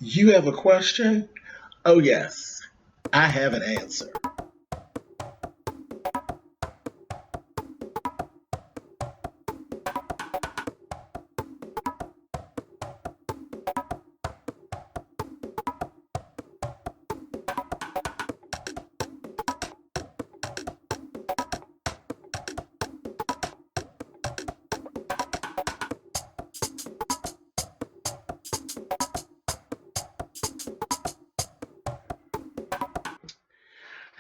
You have a question? Oh, yes, I have an answer.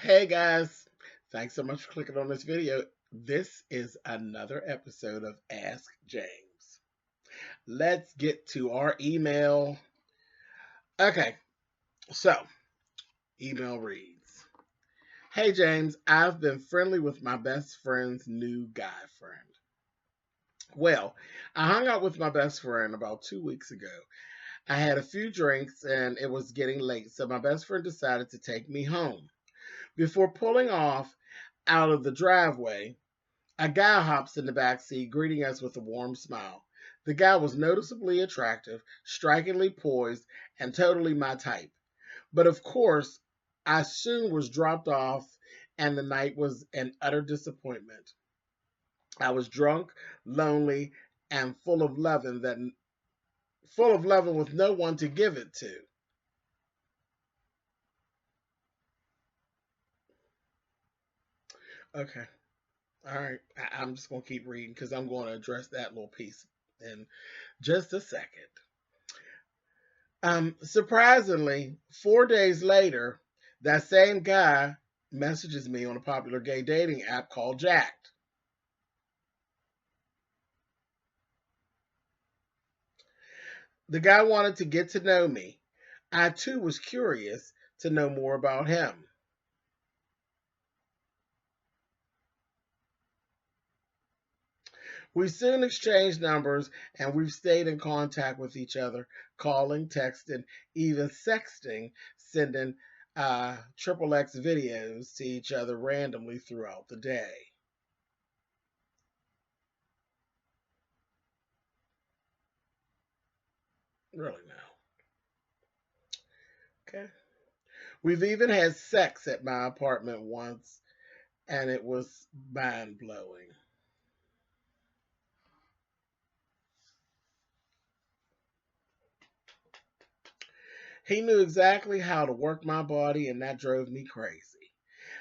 Hey, guys, thanks so much for clicking on this video. This is another episode of Ask James. Let's get to our email. Okay, so email reads, Hey, James, I've been friendly with my best friend's new guy friend. Well, I hung out with my best friend about 2 weeks ago. I had a few drinks and it was getting late, so my best friend decided to take me home. Before pulling off out of the driveway, a guy hops in the back seat, greeting us with a warm smile. The guy was noticeably attractive, strikingly poised, and totally my type. But of course, I soon was dropped off, and the night was an utter disappointment. I was drunk, lonely, and full of loving with no one to give it to. Okay. All right. I'm just going to keep reading because I'm going to address that little piece in just a second. Surprisingly, 4 days later, that same guy messages me on a popular gay dating app called Jacked. The guy wanted to get to know me. I too was curious to know more about him. We soon exchanged numbers and we've stayed in contact with each other, calling, texting, even sexting, sending triple X videos to each other randomly throughout the day. Really now. Okay. We've even had sex at my apartment once, and it was mind blowing. He knew exactly how to work my body, and that drove me crazy.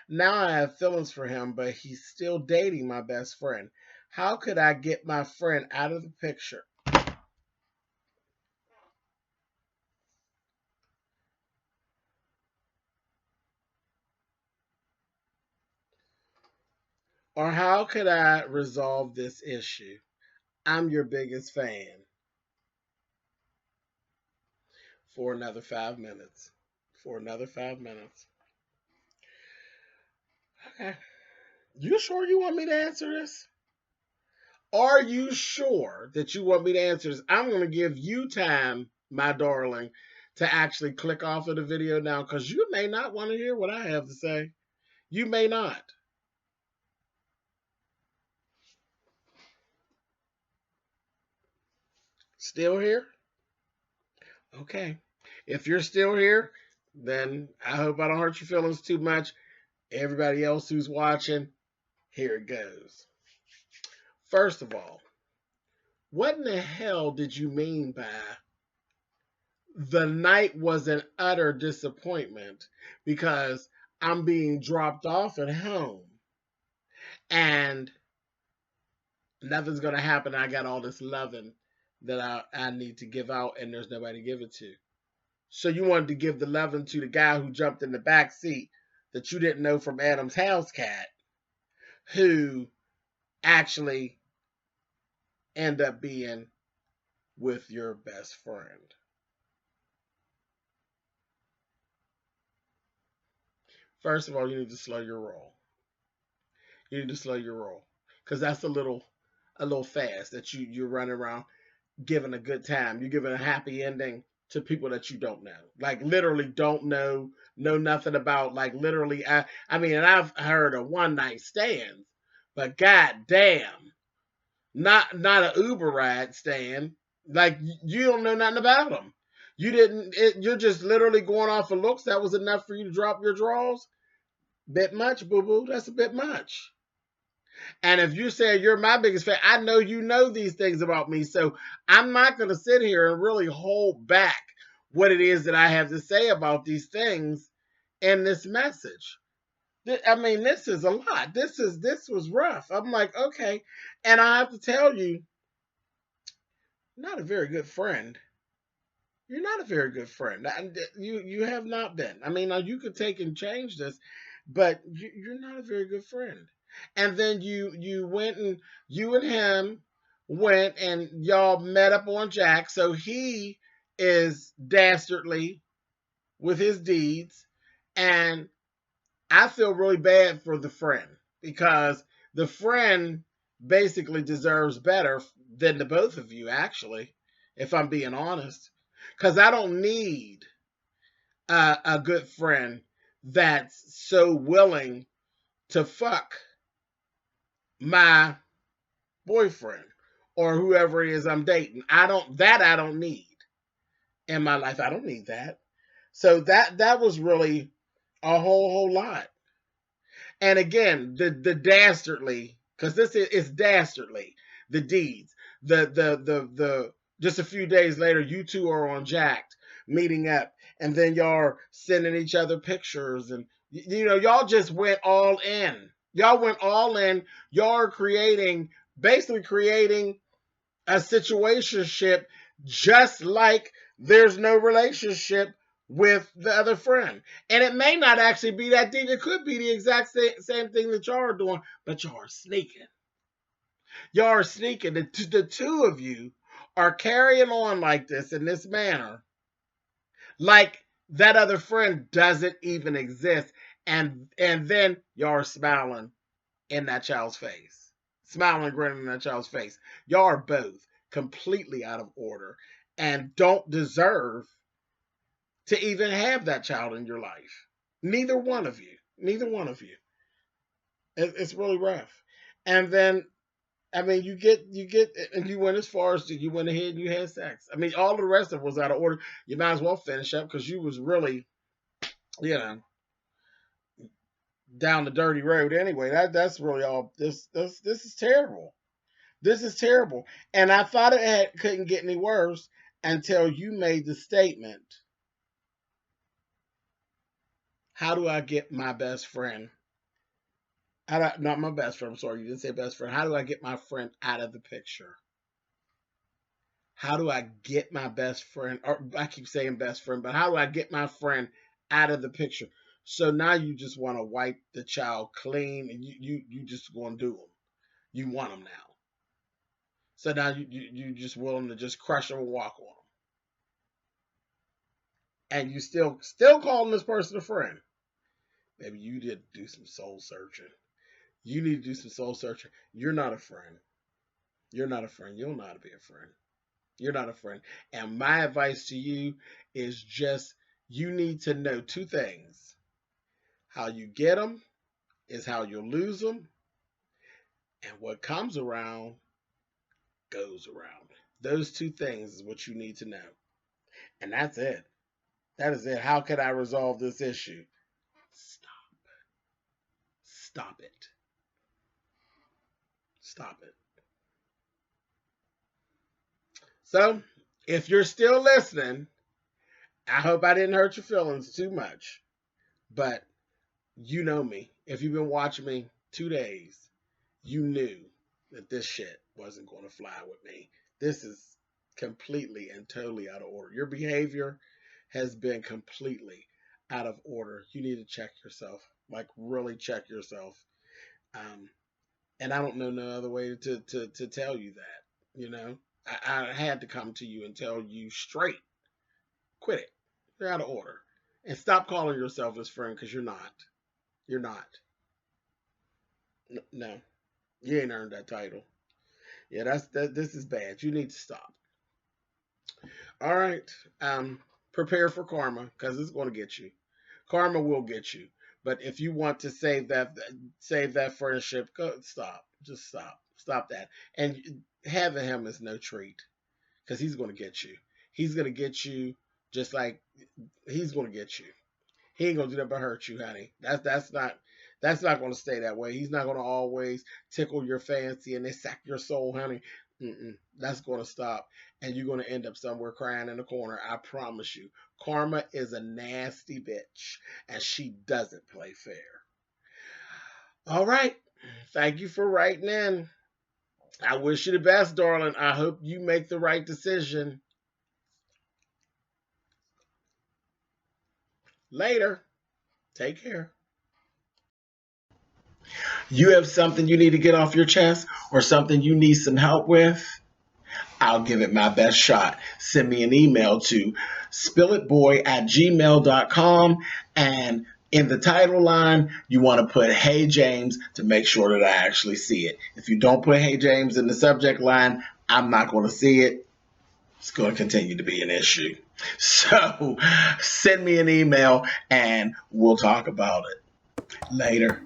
Now I have feelings for him, but he's still dating my best friend. How could I get my friend out of the picture? Or how could I resolve this issue? I'm your biggest fan. For another 5 minutes. For another 5 minutes. Okay. You sure you want me to answer this? Are you sure that you want me to answer this? I'm going to give you time, my darling, to actually click off of the video now because you may not want to hear what I have to say. You may not. Still here? Okay. If you're still here, then I hope I don't hurt your feelings too much. Everybody else who's watching, here it goes. First of all, what in the hell did you mean by the night was an utter disappointment because I'm being dropped off at home and nothing's going to happen. I got all this loving that I need to give out and there's nobody to give it to. So you wanted to give the loving to the guy who jumped in the back seat that you didn't know from Adam's house cat who actually end up being with your best friend. First of all, you need to slow your roll. You need to slow your roll because that's a little fast that you're running around giving a good time. You're giving a happy ending to people that you don't know, like literally don't know nothing about. Like literally, I mean, and I've heard of one night stands, but god damn, not a Uber ride stand. Like you don't know nothing about them. You didn't. You're just literally going off of looks. That was enough for you to drop your drawers. Bit much, boo boo. That's a bit much. And if you say you're my biggest fan, I know you know these things about me. So I'm not going to sit here and really hold back what it is that I have to say about these things in this message. I mean, this is a lot. This was rough. I'm like, okay. And I have to tell you, not a very good friend. You're not a very good friend. You have not been. I mean, now you could take and change this, but you're not a very good friend. And then you went and you and him went and y'all met up on Jack. So he is dastardly with his deeds, and I feel really bad for the friend because the friend basically deserves better than the both of you, actually, if I'm being honest. Because I don't need a good friend that's so willing to fuck my boyfriend or whoever it is I'm dating. I don't need in my life. I don't need that. So that was really a whole lot. And again, the dastardly, because this is dastardly, the deeds. The just a few days later, you two are on Jacked meeting up, and then y'all are sending each other pictures, and y'all just went all in. Y'all went all in. Y'all are basically creating a situationship, just like there's no relationship with the other friend. And it may not actually be that deep. It could be the exact same thing that y'all are doing, but y'all are sneaking. Y'all are sneaking. The two of you are carrying on like this in this manner, like that other friend doesn't even exist. And then y'all are smiling in that child's face. Smiling and grinning in that child's face. Y'all are both completely out of order and don't deserve to even have that child in your life. Neither one of you. Neither one of you. It's really rough. And then, I mean, and you went as far as you went ahead and you had sex. I mean, all the rest of it was out of order. You might as well finish up because you was really, you know, down the dirty road anyway. That's really all. This is terrible. This is terrible. And I thought couldn't get any worse until you made the statement. How do I get my best friend? Not my best friend. I'm sorry, you didn't say best friend. How do I get my friend out of the picture? How do I get my best friend? Or I keep saying best friend, but how do I get my friend out of the picture? So now you just want to wipe the child clean, and you just going to do them. You want them now. So now you just willing to just crush them and walk on them, and you still calling this person a friend. Maybe you did do some soul searching. You need to do some soul searching. You're not a friend. You're not a friend. You don't know how to be a friend. You're not a friend. And my advice to you is just you need to know two things. How you get them is how you'll lose them. And what comes around goes around. Those two things is what you need to know. And that's it. That is it. How can I resolve this issue? Stop. Stop it. Stop it. So, if you're still listening, I hope I didn't hurt your feelings too much. But you know me. If you've been watching me 2 days, you knew that this shit wasn't going to fly with me. This is completely and totally out of order. Your behavior has been completely out of order. You need to check yourself, like really check yourself. Um, and I don't know no other way to tell you that. You know, I had to come to you and tell you straight, quit it. You're out of order, and stop calling yourself his friend because you're not. You're not. No, you ain't earned that title. Yeah, that. This is bad. You need to stop. All right. Prepare for karma because it's going to get you. Karma will get you. But if you want to save that friendship, go stop. Just stop. Stop that. And having him is no treat because he's going to get you. He's going to get you Just like he's going to get you. He ain't gonna do that but hurt you, honey. That's not gonna stay that way. He's not gonna always tickle your fancy and they sack your soul, honey. That's gonna stop, and you're gonna end up somewhere crying in the corner. I promise you. Karma is a nasty bitch, and she doesn't play fair. All right. Thank you for writing in. I wish you the best, darling. I hope you make the right decision. Later. Take care. You have something you need to get off your chest or something you need some help with? I'll give it my best shot. Send me an email to spillitboy@gmail.com, and in the title line, you want to put Hey James to make sure that I actually see it. If you don't put Hey James in the subject line, I'm not going to see it. It's going to continue to be an issue. So send me an email and we'll talk about it later.